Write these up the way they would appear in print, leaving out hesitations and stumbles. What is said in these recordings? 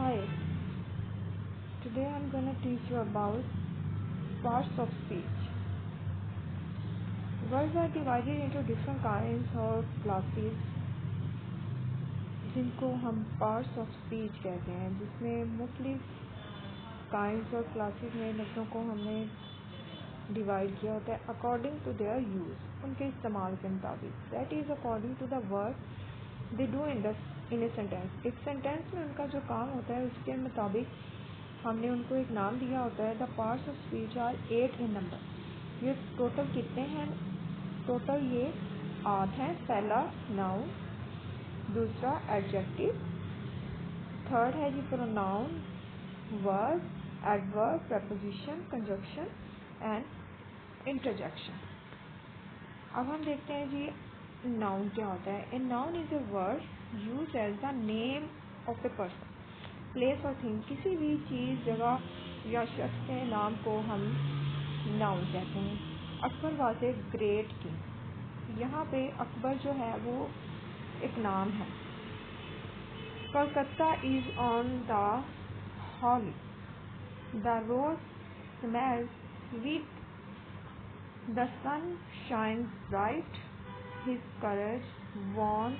Hi, today I'm gonna teach you about parts of speech. Words are divided into different kinds or classes जिनको हम parts of speech कहते हैं, जिसमें मुख्तलिफ kinds और classes में लफ्ज़ों को हमने डिवाइड किया होता है अकॉर्डिंग टू देयर यूज़, उनके इस्तेमाल के मुताबिक, that is according to the work they do in a sentence. एक सेंटेंस में उनका जो काम होता है उसके मुताबिक हमने उनको एक नाम दिया होता है। The parts of speech are 8 in number. ये टोटल कितने हैं? टोटल ये 8 हैं। पहला नाउन, दूसरा एडजेक्टिव, थर्ड है जी pronoun, verb, adverb, preposition, conjunction and interjection. अब हम देखते हैं जी नाउन क्या होता है। A noun is a word use as the name of a person, place और थिंग। किसी भी चीज़, जगह या शख्स के नाम को हम नाउन कहते हैं। Akbar was a great king. यहाँ पे अकबर जो है वो एक नाम है। Calcutta is on the Hooghly, the rose smells sweet, the sun shines bright, his courage won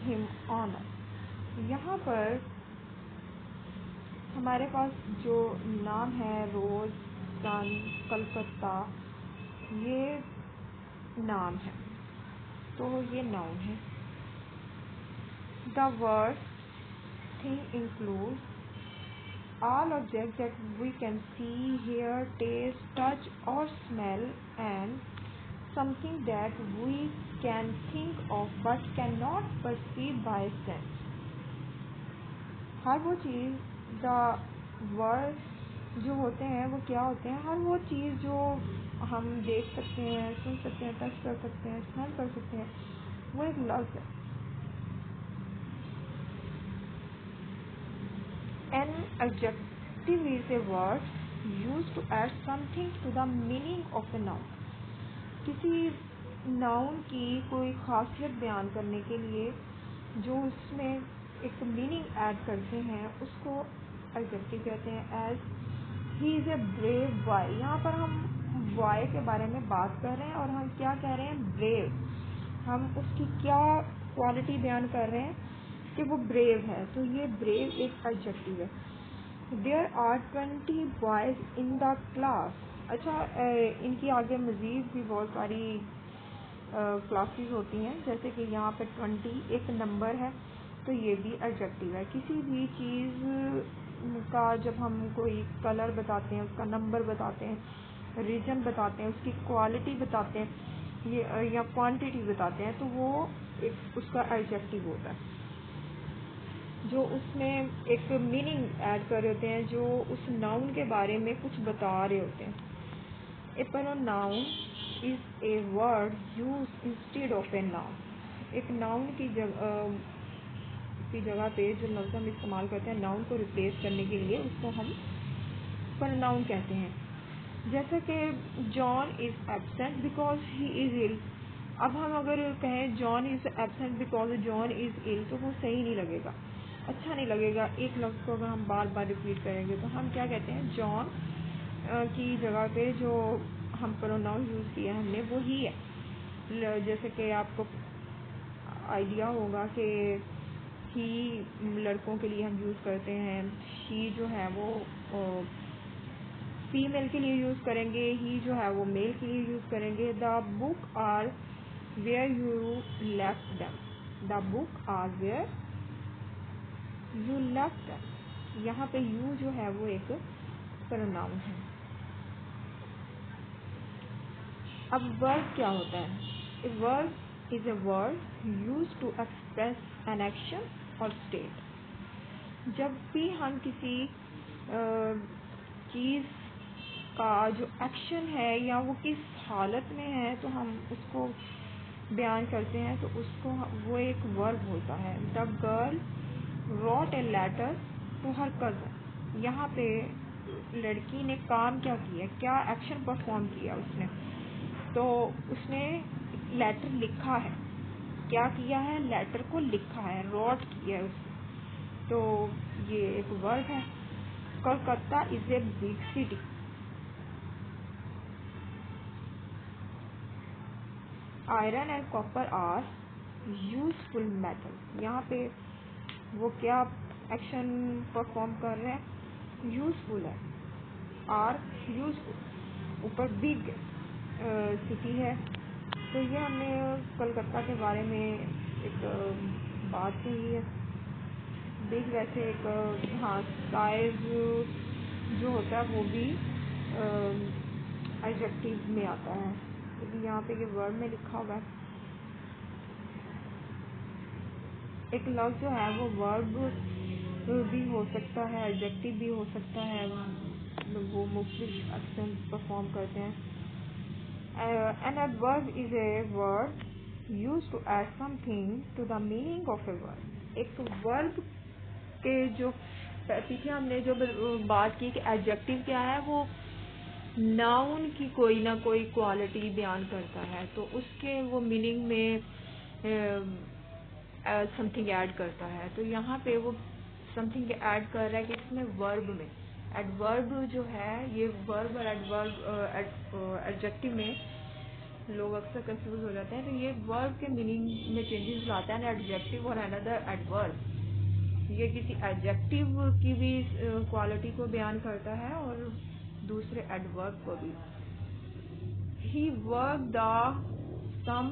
him honour. यहाँ पर हमारे पास जो नाम है रोज, सन, कलकत्ता, ये नाम है, तो ये नाउन है। The word thing include all objects that we can see, hear, taste, touch or smell, and something that we can think of but cannot perceive by sense। हर वो चीज़, द वर्ड जो होते हैं वो क्या होते हैं? हर वो चीज़ जो हम देख सकते हैं, सुन सकते हैं, टच कर सकते हैं, स्मेल कर सकते हैं, वो एक लफ्ज़ है। An adjective is a word used to add something to the meaning of a noun। किसी नाउन की कोई खासियत बयान करने के लिए जो उसमें एक मीनिंग ऐड करते हैं उसको एडजेक्टिव कहते हैं। As he is a brave boy. यहाँ पर हम बॉय के बारे में बात कर रहे हैं और हम क्या कह रहे हैं? ब्रेव। हम उसकी क्या क्वालिटी बयान कर रहे हैं कि वो ब्रेव है, तो ये ब्रेव एक एडजेक्टिव है। There are 20 boys in the class. अच्छा, इनकी आगे मज़ीद भी बहुत सारी क्लासेस होती हैं, जैसे कि यहाँ पे 20 एक नंबर है, तो ये भी एडजेक्टिव है। किसी भी चीज़ का जब हम कोई कलर बताते हैं, उसका नंबर बताते हैं, रीजन बताते हैं, उसकी क्वालिटी बताते हैं, ये या क्वांटिटी बताते हैं, तो वो एक उसका एडजेक्टिव होता है, जो उसमें एक मीनिंग ऐड कर रहे होते हैं, जो उस नाउन के बारे में कुछ बता रहे होते हैं। A pronoun is a word use instead of a noun. एक नाउन की जगह पे जो लफ्ज़ हम इस्तेमाल करते हैं नाउन को रिप्लेस करने के लिए, उसको हम प्रोनाउन कहते हैं। जैसे कि John is absent because he is ill. अब हम अगर कहें John is absent because John is ill, तो वो सही नहीं लगेगा, अच्छा नहीं लगेगा। एक लफ्ज़ को अगर हम बार बार रिपीट करेंगे तो हम क्या कहते हैं? जॉन की जगह पे जो हम प्रोनाउन यूज़ किया हमने वो ही है। जैसे कि आपको आइडिया होगा कि ही लड़कों के लिए हम यूज़ करते हैं, शी जो है वो फीमेल के लिए यूज़ करेंगे, ही जो है वो मेल के लिए यूज़ करेंगे। The book are where you left them. The book are where you left them. यहाँ पे यू जो है वो एक प्रोनाउन है। अब वर्ब क्या होता है? A verb is a word use to express an action और स्टेट। जब भी हम किसी चीज़ का जो एक्शन है या वो किस हालत में है तो हम उसको बयान करते हैं, तो उसको वो एक वर्ब होता है। The girl wrote a letter to her cousin. यहाँ पे लड़की ने काम क्या किया, क्या एक्शन परफॉर्म किया उसने? तो उसने लेटर लिखा है। क्या किया है? लेटर को लिखा है, रोट किया है उसने। तो ये एक वर्ड है। Kolkata is a big city. Iron and copper are useful metal. यहाँ पे वो क्या एक्शन परफॉर्म कर रहे हैं? यूजफुल है। आर यूजफुल, ऊपर बिग सिटी है। तो ये हमने कोलकाता के बारे में एक बात कही है। बिग वैसे एक हाँ साइज जो होता है वो भी एडजेक्टिव में आता है, क्योंकि यहाँ पे ये वर्ड में लिखा हुआ है। एक लफ्ज़ जो है वो वर्ब भी हो सकता है, एडजेक्टिव भी हो सकता है, वो मुख्तलिफ एक्शन परफॉर्म करते हैं। An adverb is a word used to add something to the meaning of a word। एक वर्ब के जो पीछे हमने जो बात की कि एडजेक्टिव क्या है, वो नाउन की कोई ना कोई क्वालिटी बयान करता है, तो उसके वो मीनिंग में समथिंग ऐड करता है। तो यहाँ पे वो समथिंग ऐड कर रहा है कि इसमें वर्ब में एडवर्ब जो है, ये वर्ब और एडवर्ब एडजेक्टिव में लोग अक्सर कंफ्यूज हो जाते हैं। तो ये वर्ब के मीनिंग में चेंजेस लाता है, एडजेक्टिव और अनदर एडवर्ब। ये किसी एडजेक्टिव की भी क्वालिटी को बयान करता है और दूसरे एडवर्ब को भी। ही वर्क द सम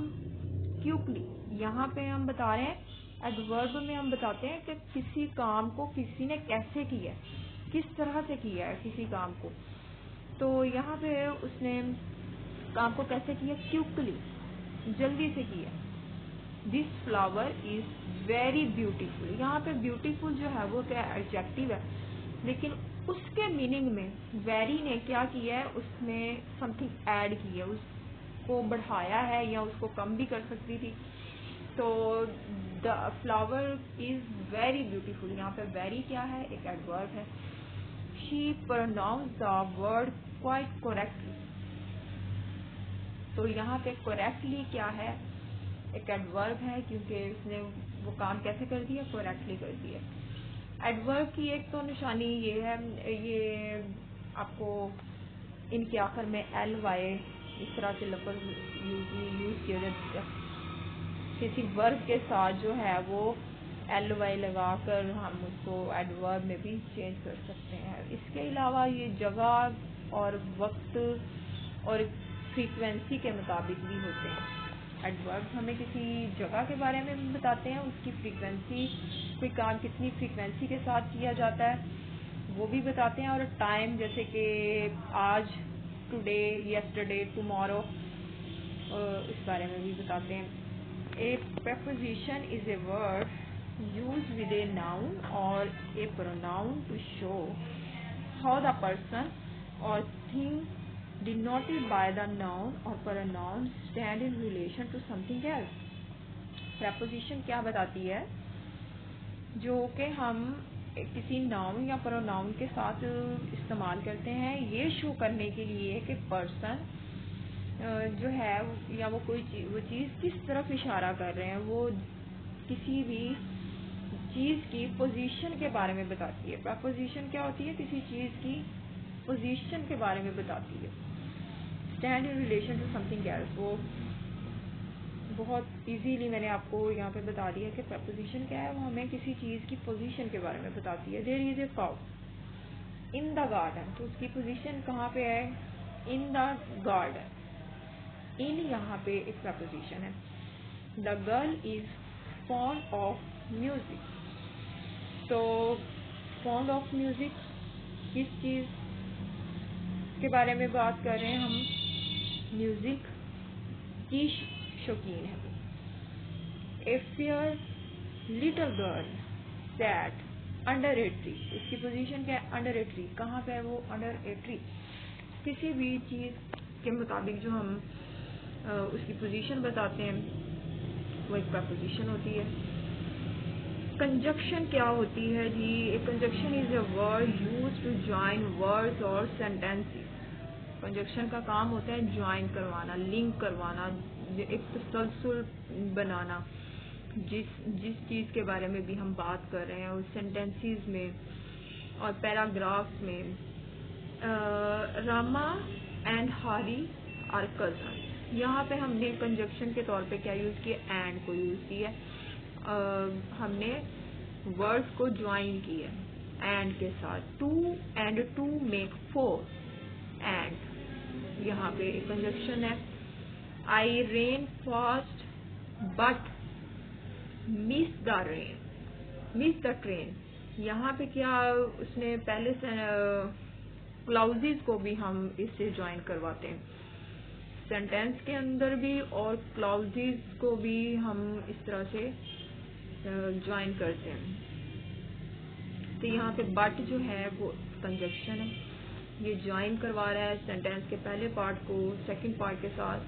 क्विकली। यहाँ पे हम बता रहे हैं, एडवर्ब में हम बताते हैं कि किसी काम को किसी ने कैसे किया है, किस तरह से किया है किसी काम को। तो यहाँ पे उसने काम को कैसे किया? क्विकली, जल्दी से किया। This flower is very beautiful. यहाँ पे ब्यूटीफुल जो है वो क्या एडजेक्टिव है, लेकिन उसके मीनिंग में वेरी ने क्या किया है, उसने समथिंग ऐड की है, उसको बढ़ाया है या उसको कम भी कर सकती थी। तो the flower is very beautiful, यहाँ पे वेरी क्या है? एक एडवर्ब है। She pronounce the word quite correctly. तो यहाँ पे करेक्टली क्या है? एक एडवर्ब है, क्योंकि उसने वो काम कैसे कर दिया? करेक्टली कर दिया। एडवर्ब की एक तो निशानी ये है, ये आपको इनके आखिर में ly इस तरह से लफ्ज़ यूज किया जाता है। किसी वर्ब के साथ जो है वो ly लगाकर हम उसको एडवर्ब में भी चेंज कर सकते हैं। इसके अलावा ये जगह और वक्त और फ्रीक्वेंसी के मुताबिक भी होते हैं। एडवर्ब हमें किसी जगह के बारे में भी बताते हैं, उसकी फ्रीक्वेंसी, कोई काम कितनी फ्रीक्वेंसी के साथ किया जाता है वो भी बताते हैं, और टाइम जैसे कि आज, टुडे, यस्टरडे, टुमारो, इस बारे में भी बताते हैं। A preposition is a word used with a noun or a pronoun to show how the person or thing denoted by the noun or pronoun stand in relation to something else। preposition क्या बताती है? जो कि हम किसी noun या pronoun के साथ इस्तेमाल करते हैं ये शो करने के लिए कि पर्सन जो है या वो कोई वो चीज़ किस तरफ इशारा कर रहे हैं, वो किसी भी चीज़ की पोजीशन के बारे में बताती है। प्रपोजिशन क्या होती है? किसी चीज़ की पोजीशन के बारे में बताती है। Stand in relation to something else, वो बहुत इजीली मैंने आपको यहाँ पे बता दिया कि प्रपोजिशन क्या है, वो हमें किसी चीज़ की पोजीशन के बारे में बताती है। There is a cow in the garden, तो उसकी पोजीशन कहाँ पे है? इन द गार्डन। इन यहाँ पे एक प्रपोजिशन है। The girl is fond of music, तो फॉन्ड ऑफ म्यूजिक किस चीज़ के बारे में बात कर रहे हैं हम? म्यूजिक की शौकीन है। A fair little girl sat under a tree, इसकी पोजीशन क्या है? Under a tree. कहाँ पे है वो? Under a tree. किसी भी चीज़ के मुताबिक जो हम उसकी पोजीशन बताते हैं वो एक प्रपोजिशन होती है। कंजक्शन क्या होती है जी? A conjunction is a word used to join words और सेंटेंसेस। कंजक्शन का काम होता है ज्वाइन करवाना, लिंक करवाना, एक तसलसल बनाना। जिस जिस चीज़ के बारे में भी हम बात कर रहे हैं उस सेंटेंसेस में और पैराग्राफ्स में रामा एंड हारी आर कजन, यहाँ पे हमने कंजक्शन के तौर पे क्या यूज़ किया, एंड को यूज़ किया। हमने वर्ड्स को ज्वाइन किया एंड के साथ, 2 and 2 मेक 4 एंड यहाँ पे कंजक्शन है। I ran fast but miss the train, यहाँ पे क्या उसने पहले से क्लाउजेस को भी हम इससे ज्वाइन करवाते हैं, सेंटेंस के अंदर भी और क्लाउजेस को भी हम इस तरह से ज्वाइन करते हैं। तो यहाँ पे बट जो है वो कंजक्शन है, ये ज्वाइन करवा रहा है सेंटेंस के पहले पार्ट को सेकंड पार्ट के साथ।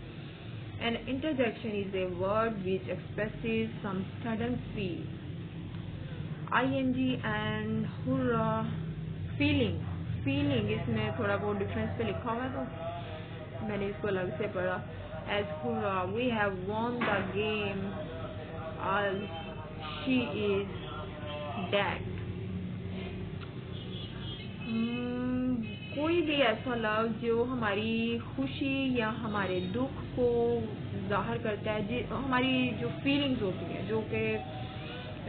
An interjection is a word which expresses some sudden feel. ing and hurrah, feeling इसमें थोड़ा बहुत डिफरेंस पे लिखा हुआ है तो मैंने इसको अलग से पढ़ा। As hurrah, we have won the game as she is dead. कोई भी ऐसा लफ्ज जो हमारी खुशी या हमारे दुख को जाहिर करता है, हमारी जो फीलिंग्स होती हैं, जो कि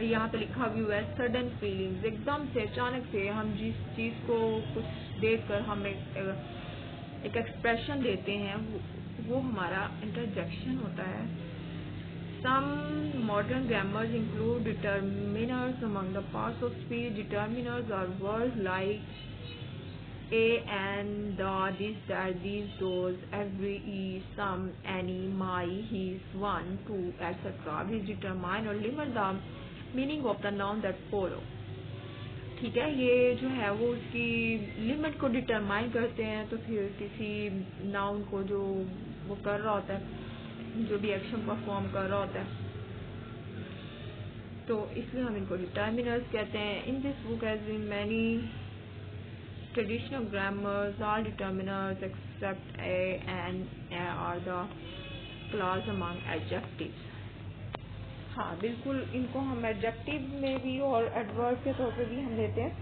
यहाँ पे लिखा भी हुआ है सडन फीलिंग्स, एकदम से अचानक से हम जिस चीज़ को कुछ देखकर हम एक एक्सप्रेशन देते हैं वो हमारा इंटरजेक्शन होता है। Some modern grammars include determiners among the parts of speech. Determiners are words like a, and, the, this, that, these, those, every, each, some, any, my, his, one, two, etc. Which determine or limit the meaning of the noun that follow. ठीक है, ये जो है वो उसकी limit को determine करते हैं। तो फिर किसी नाउन को जो वो कर रहा होता है, जो भी एक्शन परफॉर्म कर रहा होता है, तो इसलिए हम इनको डिटर्मिनर्स कहते हैं। In this book has been many traditional grammars, all determiners except a and a are the clause among adjectives. हाँ बिल्कुल, इनको हम एडजेक्टिव में भी और एडवर्ब के तौर पे भी हम लेते हैं।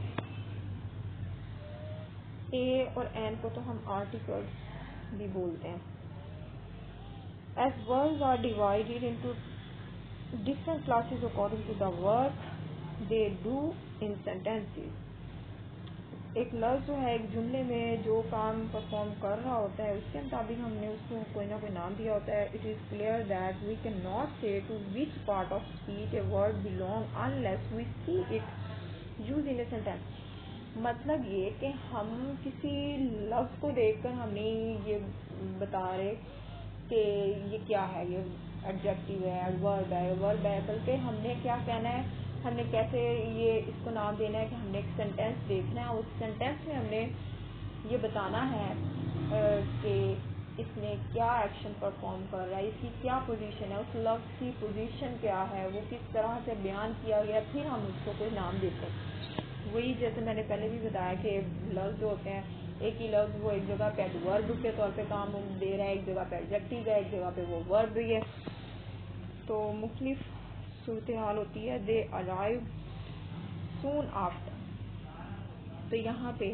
ए और एन को तो हम आर्टिकल्स भी बोलते हैं। As verbs are divided into different classes according to the work they do in sentences. एक लफ्ज़ जो है एक जुमले में जो काम परफॉर्म कर रहा होता है उसके मुताबिक हमने उसको कोई ना कोई नाम दिया होता है। It is clear that we can not say to which part of speech a word belong unless we see it use in a sentence. मतलब ये कि हम किसी लफ्ज़ को देखकर हम नहीं ये बता रहे कि ये क्या है, ये एडजेक्टिव है, एडवर्ब है, वर्ब है, बल्कि हमने क्या कहना है, हमने कैसे ये इसको नाम देना है कि हमने एक सेंटेंस देखना है। उस सेंटेंस में हमने ये बताना है कि इसने क्या एक्शन परफॉर्म कर रहा है, इसकी क्या पोजीशन है, उस लफ्ज़ की पोजीशन क्या है, वो किस तरह से बयान किया गया, फिर हम उसको कोई नाम देते हैं। वही जैसे मैंने पहले भी बताया कि लफ्ज़ होते हैं, एक ही लफ्ज़ वो एक जगह पे एडवर्ब के तौर पे काम दे रहा है, एक जगह पे एडजेक्टिव है, एक जगह पे वो वर्ब भी है। तो मुख्तलिफ सूरत हाल होती है। दे अराइव सून आफ्टर, तो यहाँ पे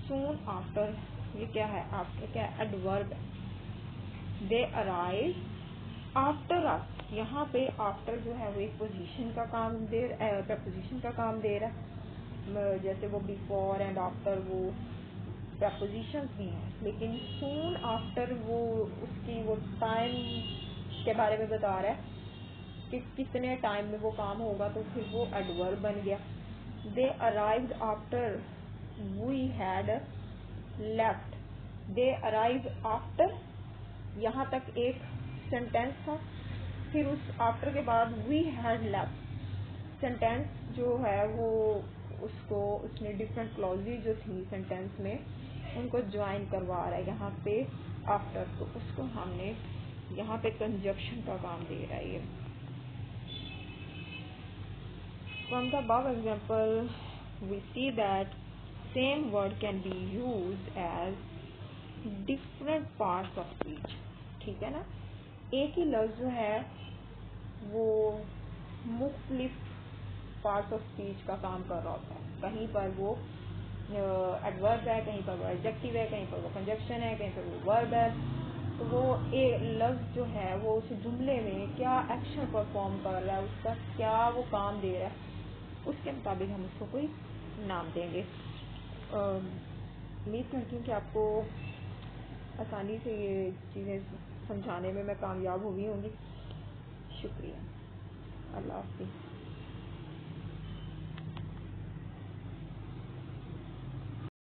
सून आफ्टर ये क्या है, आफ्टर क्या है, एडवर्ब है। दे अराइव आफ्टर अस, यहाँ पे आफ्टर जो है वो एक पोजीशन का काम दे रहा है, प्रपोजिशन का काम दे रहा है। जैसे वो बिफोर एंड आफ्टर वो प्रपोजिशंस भी हैं, लेकिन सून आफ्टर वो उसकी वो टाइम के बारे में बता रहा है कि कितने टाइम में वो काम होगा, तो फिर वो एडवर्ब बन गया। They arrived after we had left, they arrived after, यहाँ तक एक सेंटेंस था, फिर उस आफ्टर के बाद वी हैड लेफ्ट सेंटेंस जो है वो उसको उसने डिफरेंट क्लॉजेज जो थी सेंटेंस में उनको ज्वाइन करवा रहा है यहाँ पे आफ्टर, तो उसको हमने यहाँ पे कंजक्शन का काम दे रहा है ये। From the above example, we see that same word can be used as different parts of speech. ठीक है ना, एक ही लफ्ज़ जो है वो मुख्तलिफ पार्ट्स ऑफ स्पीच का काम कर रहा होता है। कहीं पर वो एडवर्ब है, कहीं पर वो एडजेक्टिव है, कहीं पर वो कंजक्शन है, कहीं पर वो वर्ब है। तो वो एक लफ्ज़ जो है वो उस जुमले में क्या एक्शन परफॉर्म कर रहा है, उसका क्या वो काम दे रहा है, उसके मुताबिक हम उसको कोई नाम देंगे। उम्मीद करती हूँ कि आपको आसानी से ये चीज़ें समझाने में मैं कामयाब हुई होंगी। शुक्रिया। अल्लाह हाफ़िज़।